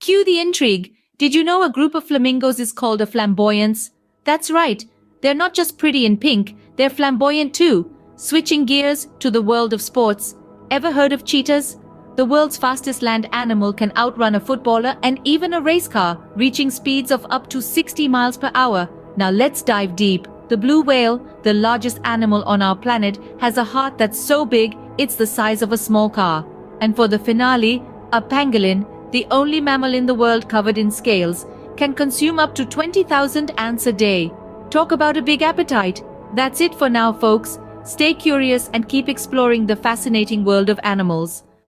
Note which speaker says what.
Speaker 1: Cue the intrigue. Did you know a group of flamingos is called a flamboyance? That's right. They're not just pretty in pink, they're flamboyant too. Switching gears to the world of sports. Ever heard of cheetahs? The world's fastest land animal can outrun a footballer and even a race car, reaching speeds of up to 60 miles per hour. Now let's dive deep. The blue whale, the largest animal on our planet, has a heart that's so big, it's the size of a small car. And for the finale, a pangolin, the only mammal in the world covered in scales, can consume up to 20,000 ants a day. Talk about a big appetite. That's it for now, folks. Stay curious and keep exploring the fascinating world of animals.